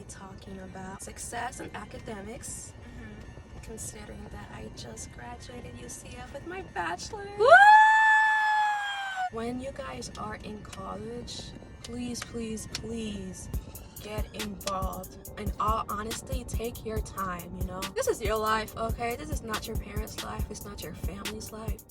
talking about success in academics, considering that I just graduated UCF with my bachelor's. Woo! When you guys are in college, please get involved. In all honesty, take your time, you know? This is your life, okay? This is not your parents' life. It's not your family's life.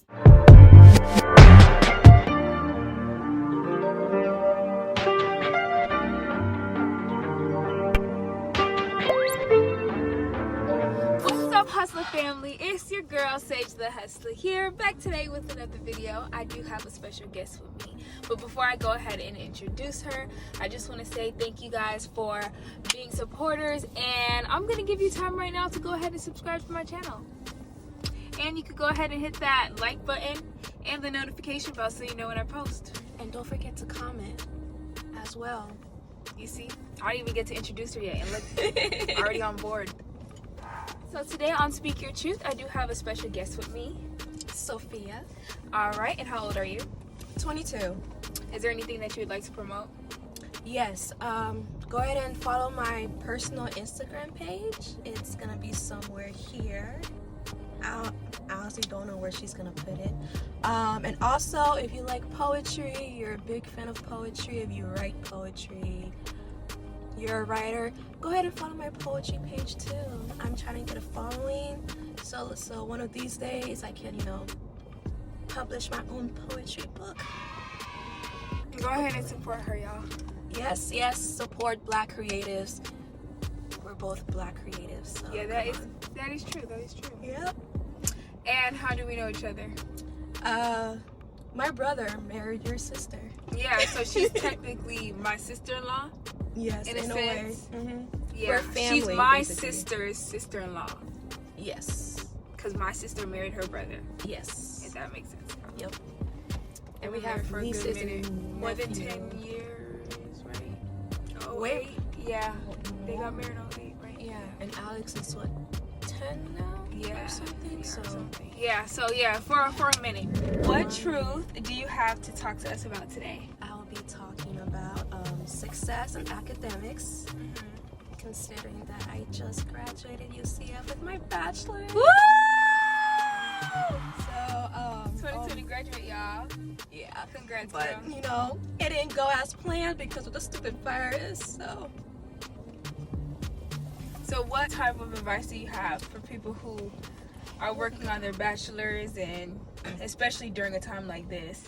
Hustler family, it's your girl SageTheHustla here, back today with another video. I do have a special guest with me, but before I go ahead and introduce her, I just want to say thank you guys for being supporters, and I'm gonna give you time right now to go ahead and subscribe to my channel, and you could go ahead and hit that like button and the notification bell so you know when I post. And don't forget to comment as well. You see, I don't even get to introduce her yet, and look, already on board. So today on Speak Your Truth, I do have a special guest with me, Sophia. All right, and how old are you? 22. Is there anything that you would like to promote? Yes, go ahead and follow my personal Instagram page. It's gonna be somewhere here. I honestly don't know where she's gonna put it. And also, if you like poetry, you're a big fan of poetry, if you write poetry, you're a writer, go ahead and follow my poetry page too. I'm trying to get a following, so one of these days I can, publish my own poetry book. Go ahead and support her, y'all. Yes, support Black creatives. We're both Black creatives. So yeah, that is true. Yep. And how do we know each other? My brother married your sister. Yeah, so she's technically my sister-in-law. Yes, in a sense. Mm-hmm. Yeah, we're family, she's my basically. sister's sister-in-law. Yes. Because my sister married her brother. Yes. If that makes sense. Yep. And we have for a nieces good minute, and more than nephews. 10 years, right? Oh, Wait. Yeah. They got married on 8, right? Yeah. And Alex is what, 10 now? Yeah. Or something. For a minute. What truth do you have to talk to us about today? I will be talking about success in academics, considering that I just graduated UCF with my bachelor's. Woo! So 2020 graduate, y'all. Yeah. Congrats, But girl. it didn't go as planned because of the stupid virus. So what type of advice do you have for people who are working on their bachelor's, and especially during a time like this?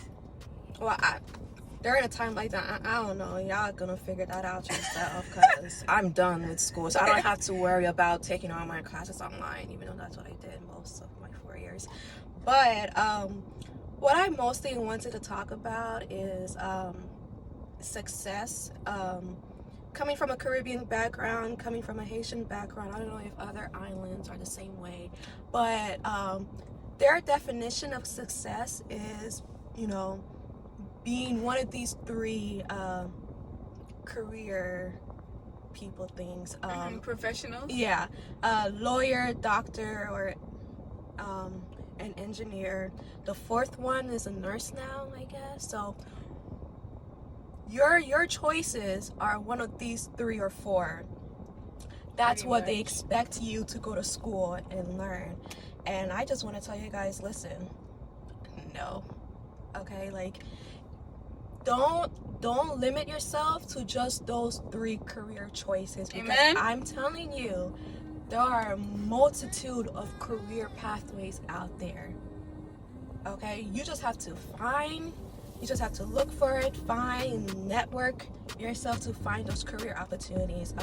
Well, during a time like that, I don't know. Y'all gonna figure that out yourself, because I'm done with school, so I don't have to worry about taking all my classes online, even though that's what I did most of my 4 years. But what I mostly wanted to talk about is success. Coming from a Caribbean background, coming from a Haitian background, I don't know if other islands are the same way, but their definition of success is, being one of these 3 career people things. Professionals? Yeah, lawyer, doctor, or an engineer. The 4th one is a nurse now, I guess. So your choices are one of these 3 or 4. That's what they expect you to go to school and learn. And I just want to tell you guys, listen, no. Okay, don't limit yourself to just those 3 career choices, because Amen. I'm telling you, there are a multitude of career pathways out there. Okay, you just have to look for it, find, network yourself to find those career opportunities,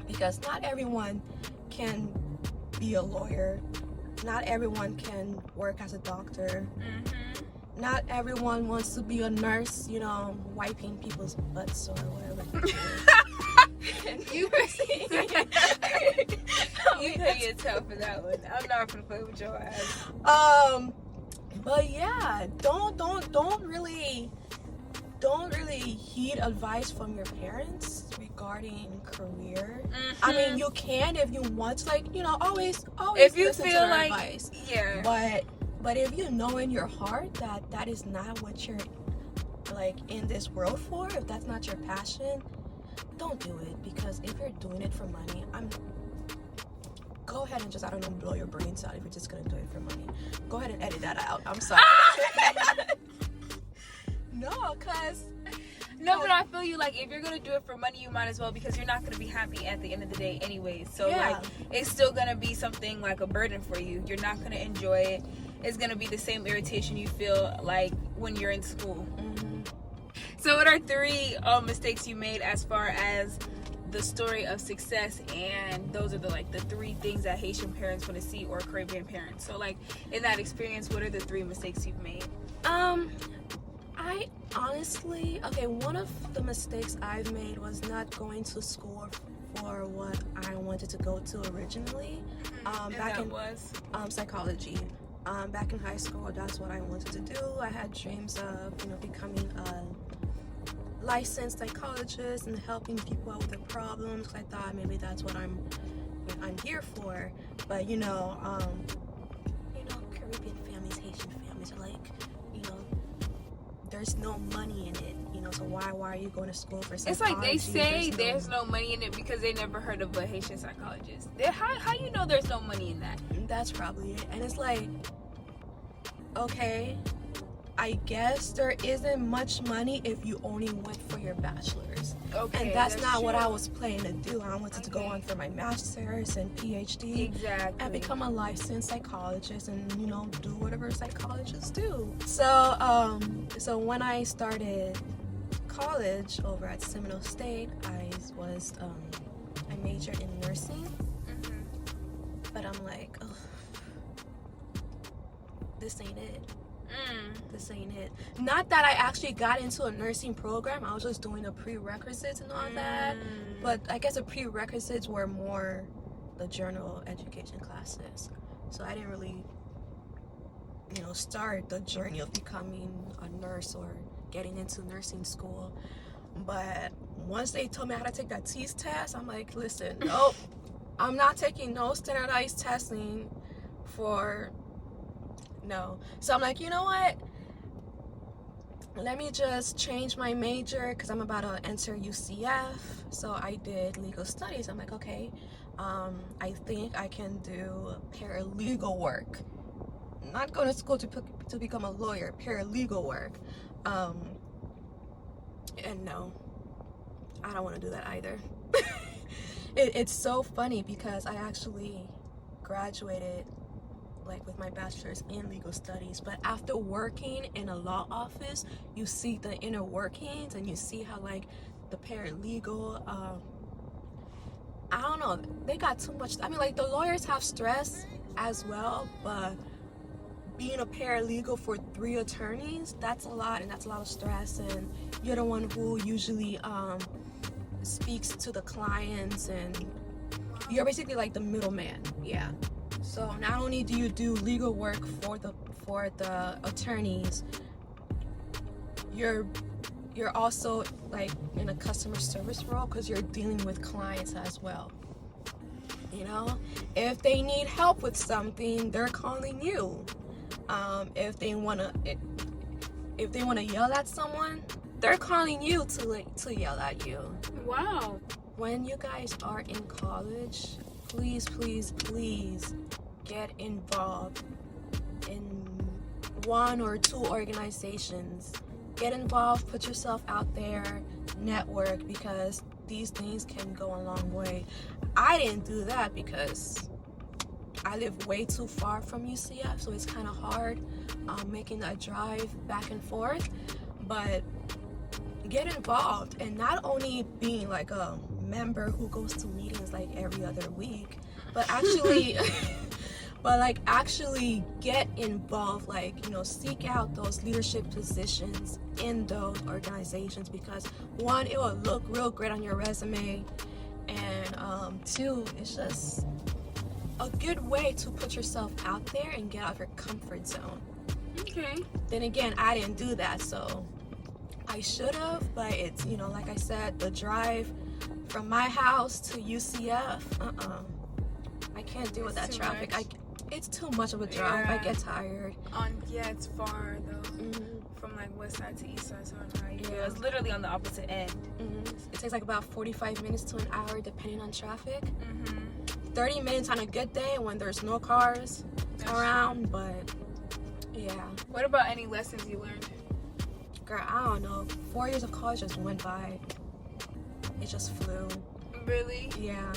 because not everyone can be a lawyer, not everyone can work as a doctor, not everyone wants to be a nurse, wiping people's butts or whatever. You pay yourself for that one. I'm not gonna play with your ass. But yeah, don't really heed advice from your parents regarding career. I mean, you can if you want to, always if you listen feel to their like advice. Yeah. But if you know in your heart that is not what you're in this world for, if that's not your passion, don't do it, because if you're doing it for money, go ahead and just, I don't know, blow your brains out if you're just gonna do it for money. Go ahead and edit that out. I'm sorry. No, cause no, but I feel you. Like, if you're gonna do it for money, you might as well, because you're not gonna be happy at the end of the day anyways. So like, it's still gonna be something like a burden for you. You're not gonna enjoy it. It's gonna be the same irritation you feel like when you're in school. Mm-hmm. So what are 3 mistakes you made as far as the story of success? And those are the 3 things that Haitian parents want to see, or Caribbean parents. So like, in that experience, what are the 3 mistakes you've made? I honestly, one of the mistakes I've made was not going to school for what I wanted to go to originally. Psychology. Back in high school, that's what I wanted to do. I had dreams of, becoming a licensed psychologist and helping people out with their problems. I thought maybe that's what I'm here for. But Caribbean families, Haitian families are like, there's no money in it, so why are you going to school for psychology? It's like they say there's no money in it because they never heard of a Haitian psychologist. How you know there's no money in that? That's probably it. And it's like, okay, I guess there isn't much money if you only went for your bachelor's. Okay, and that's not true. what I was planning to do. I wanted to go on for my master's and PhD. Exactly. And become a licensed psychologist and, do whatever psychologists do. So when I started college over at Seminole State, I majored in nursing. Mm-hmm. But I'm like, oh, this ain't it. This ain't it. Not that I actually got into a nursing program. I was just doing the prerequisites and all that. But I guess the prerequisites were more the general education classes. So I didn't really, start the journey of becoming a nurse or getting into nursing school. But once they told me how to take that TEAS test, I'm like, listen, nope, I'm not taking no standardized testing no. So I'm like, you know what? Let me just change my major because I'm about to enter UCF. So I did legal studies. I'm like, okay, I think I can do paralegal work. Not going to school to become a lawyer, paralegal work. And no, I don't want to do that either. It's so funny because I actually graduated with my bachelor's in legal studies, but after working in a law office, you see the inner workings and you see how the paralegal, I don't know, they got too much. I mean, the lawyers have stress as well, but being a paralegal for 3 attorneys, that's a lot, and that's a lot of stress, and you're the one who usually speaks to the clients, and you're basically the middleman. Yeah. So not only do you do legal work for the attorneys, you're also in a customer service role because you're dealing with clients as well. If they need help with something, they're calling you. If they wanna yell at someone, they're calling you to yell at you. Wow. When you guys are in college, please get involved in 1 or 2 organizations. Get involved, put yourself out there, network, because these things can go a long way. I didn't do that because I live way too far from UCF, so it's kind of hard making that drive back and forth. But get involved, and not only being a member who goes to meetings every other week, but actually actually get involved, seek out those leadership positions in those organizations, because 1, it will look real great on your resume, and 2, it's just a good way to put yourself out there and get out of your comfort zone. Okay. Then again, I didn't do that, so I should have, but it's, like I said, the drive from my house to UCF, I can't deal with that traffic. It's too much of a drive. Yeah. I get tired. Yeah, it's far though. Mm-hmm. From like west side to east side, so I know how you feel. Yeah. It's literally on the opposite end. Mm-hmm. It takes like about 45 minutes to an hour depending on traffic. Mm-hmm. 30 minutes on a good day when there's no cars around, but yeah. What about any lessons you learned? Girl, I don't know. 4 years of college just went by. It just flew. Really? Yeah.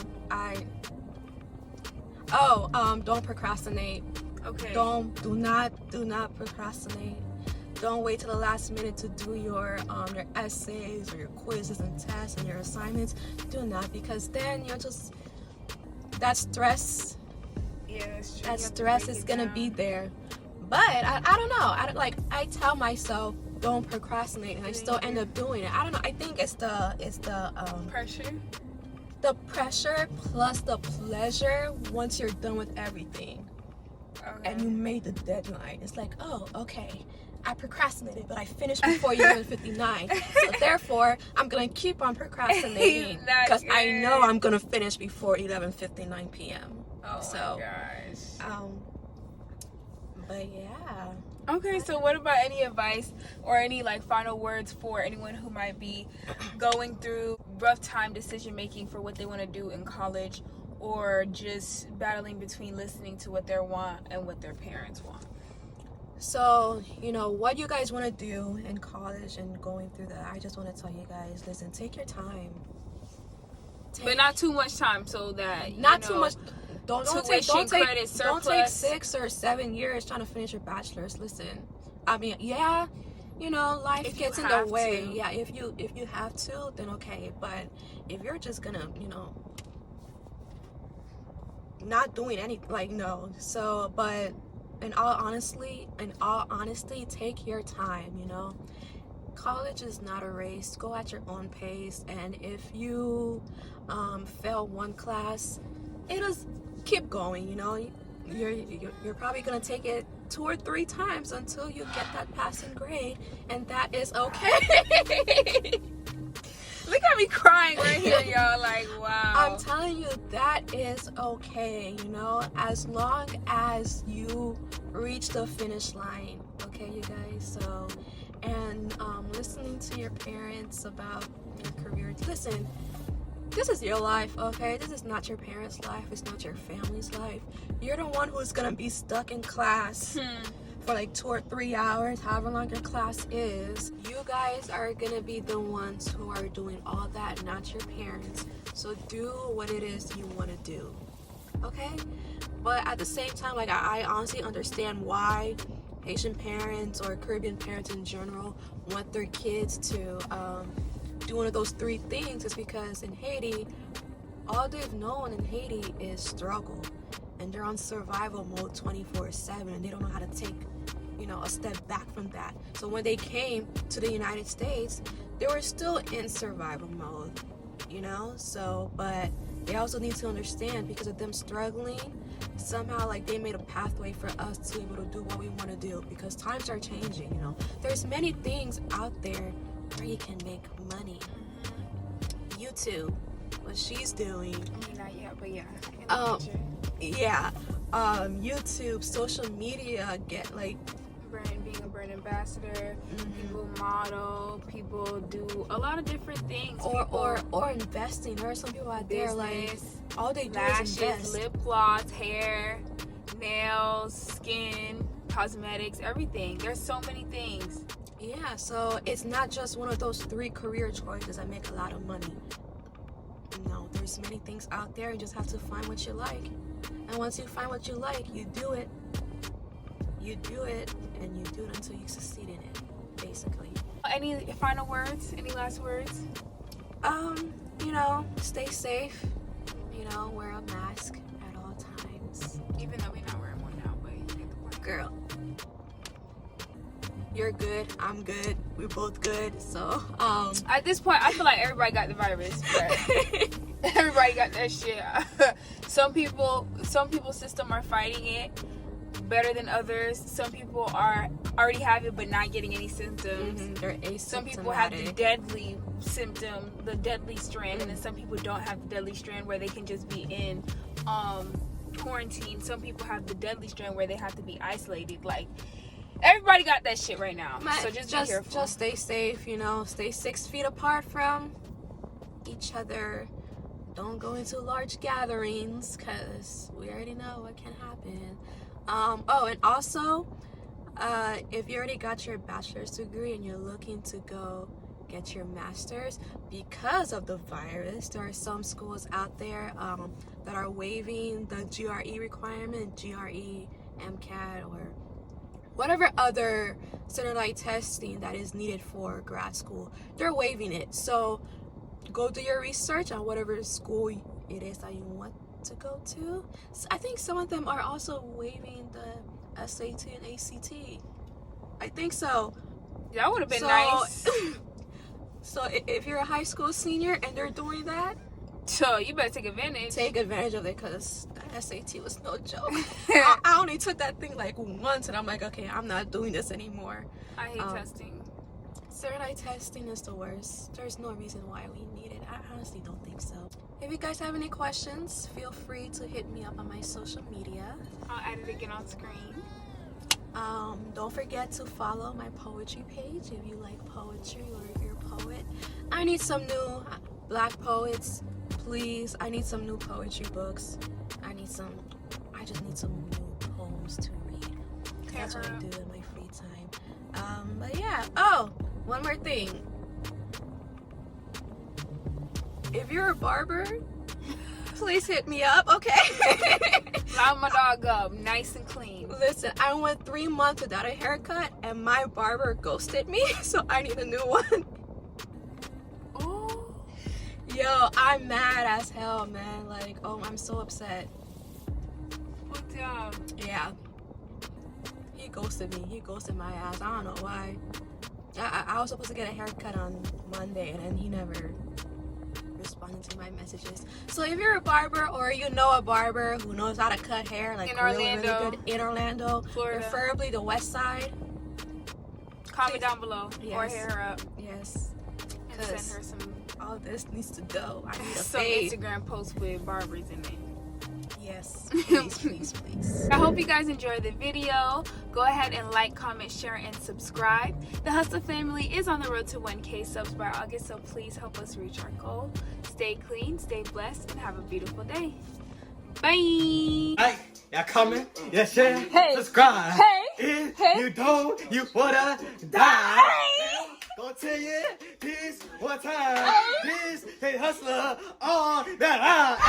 Don't procrastinate. Okay. Do not procrastinate. Don't wait till the last minute to do your essays or your quizzes and tests and your assignments. Do not, because then you're just, that stress. Yeah, that's true. That stress is gonna be there. But I don't know. I tell myself don't procrastinate, and I still end up doing it. I don't know. I think it's the pressure. The pressure plus the pleasure once you're done with everything. Okay. And you made the deadline. It's like, oh, okay, I procrastinated, but I finished before 11:59. So therefore, I'm gonna keep on procrastinating because I know I'm gonna finish before 11:59 p.m. Oh so, my gosh. But yeah. Okay, so what about any advice or any like final words for anyone who might be going through rough time decision making for what they want to do in college, or just battling between listening to what they want and what their parents want? So, what you guys want to do in college and going through that, I just want to tell you guys, listen, take your time. But not too much time, so that too much. Don't take 6 or 7 years trying to finish your bachelor's. Listen, I mean, yeah, life gets in the way. Yeah, if you have to, then okay. But if you're just gonna, not doing anything, like, no. So, but in all honesty, take your time. College is not a race. Go at your own pace. And if you fail one class, keep going. You're probably gonna take it 2 or 3 times until you get that passing grade, and that is okay. Look at me crying right here, y'all. Like, wow. I'm telling you, that is okay. As long as you reach the finish line. Okay, you guys. So, and listening to your parents about your career. Listen. This is your life, okay? This is not your parents' life. It's not your family's life. You're the one who's gonna be stuck in class for like 2 or 3 hours, however long your class is. You guys are gonna be the ones who are doing all that, not your parents. So do what it is you want to do, okay? But at the same time, like, I honestly understand why Haitian parents or Caribbean parents in general want their kids to do one of those 3 things. Is because in Haiti, all they've known in Haiti is struggle, and they're on survival mode 24/7, and they don't know how to take a step back from that. So when they came to the United States, they were still in survival mode, so, but they also need to understand, because of them struggling, somehow, like, they made a pathway for us to be able to do what we want to do, because times are changing. There's many things out there where you can make money. YouTube, what she's doing. I mean, not yet, but yeah. Yeah. YouTube, social media, being a brand ambassador. People model. People do a lot of different things. Or investing. There are some people out there, like, all they do lashes, is invest. lip gloss, hair, nails, skin, cosmetics, everything. There's so many things. Yeah, so it's not just one of those 3 career choices that make a lot of money. No, there's many things out there. You just have to find what you like. And once you find what you like, you do it. You do it, and you do it until you succeed in it, basically. Any final words? Any last words? Stay safe. Wear a mask at all times. Even though we're not wearing one now, but you get the point. Girl, you're good. I'm good. We're both good. So, at this point, I feel like everybody got the virus. But everybody got that shit. Some people's system are fighting it better than others. Some people already have it but not getting any symptoms. They're asymptomatic. Some people have the deadly symptom, the deadly strand, and then some people don't have the deadly strand, where they can just be in quarantine. Some people have the deadly strain where they have to be isolated. Like, everybody got that shit right now. So just be careful. Just stay safe, you know. Stay 6 feet apart from each other. Don't go into large gatherings, because we already know what can happen. Oh, and also, if you already got your bachelor's degree and you're looking to go get your master's, because of the virus, there are some schools out there that are waiving the GRE requirement, GRE, MCAT, or whatever other standardized testing that is needed for grad school. They're waiving it. So go do your research on whatever school it is that you want to go to. So I think some of them are also waiving the SAT and ACT. I think so. That would have been nice. So if you're a high school senior and they're doing that, so you better take advantage. Take advantage of it, because that SAT was no joke. I only took that thing like once, and I'm like, okay, I'm not doing this anymore. I hate testing. Standardized testing is the worst. There's no reason why we need it. I honestly don't think so. If you guys have any questions, feel free to hit me up on my social media. I'll add it again on screen. Don't forget to follow my poetry page if you like poetry or if you're a poet. I need some new black poets, please. I need some new poetry books. I just need some new poems to read. That's what I do in my free time. But yeah. Oh, one more thing. If you're a barber, please hit me up, okay? Line my dog up, nice and clean. Listen, I went 3 months without a haircut, and my barber ghosted me, so I need a new one. Oh. Yo, I'm mad as hell, man. Like, oh, I'm so upset. What's up? Yeah. He ghosted me. He ghosted my ass. I don't know why. I was supposed to get a haircut on Monday, and then he never responded to my messages. So if you're a barber or you know a barber who knows how to cut hair, like in really, Orlando, really good in Orlando, Florida, preferably the west side, comment down below. Yes. Or hit her up. Yes. And send her some. All this needs to go. I need a some fade. Instagram posts with barbers in it. Yes, please, please, please. I hope you guys enjoyed the video. Go ahead and like, comment, share, and subscribe. The Hustla family is on the road to 1K subs by August, so please help us reach our goal. Stay clean, stay blessed, and have a beautiful day. Bye. Hey, y'all coming? Yes, share, subscribe. If you don't, you wanna die. Gonna tell you this one time. This, hey, hustler on that.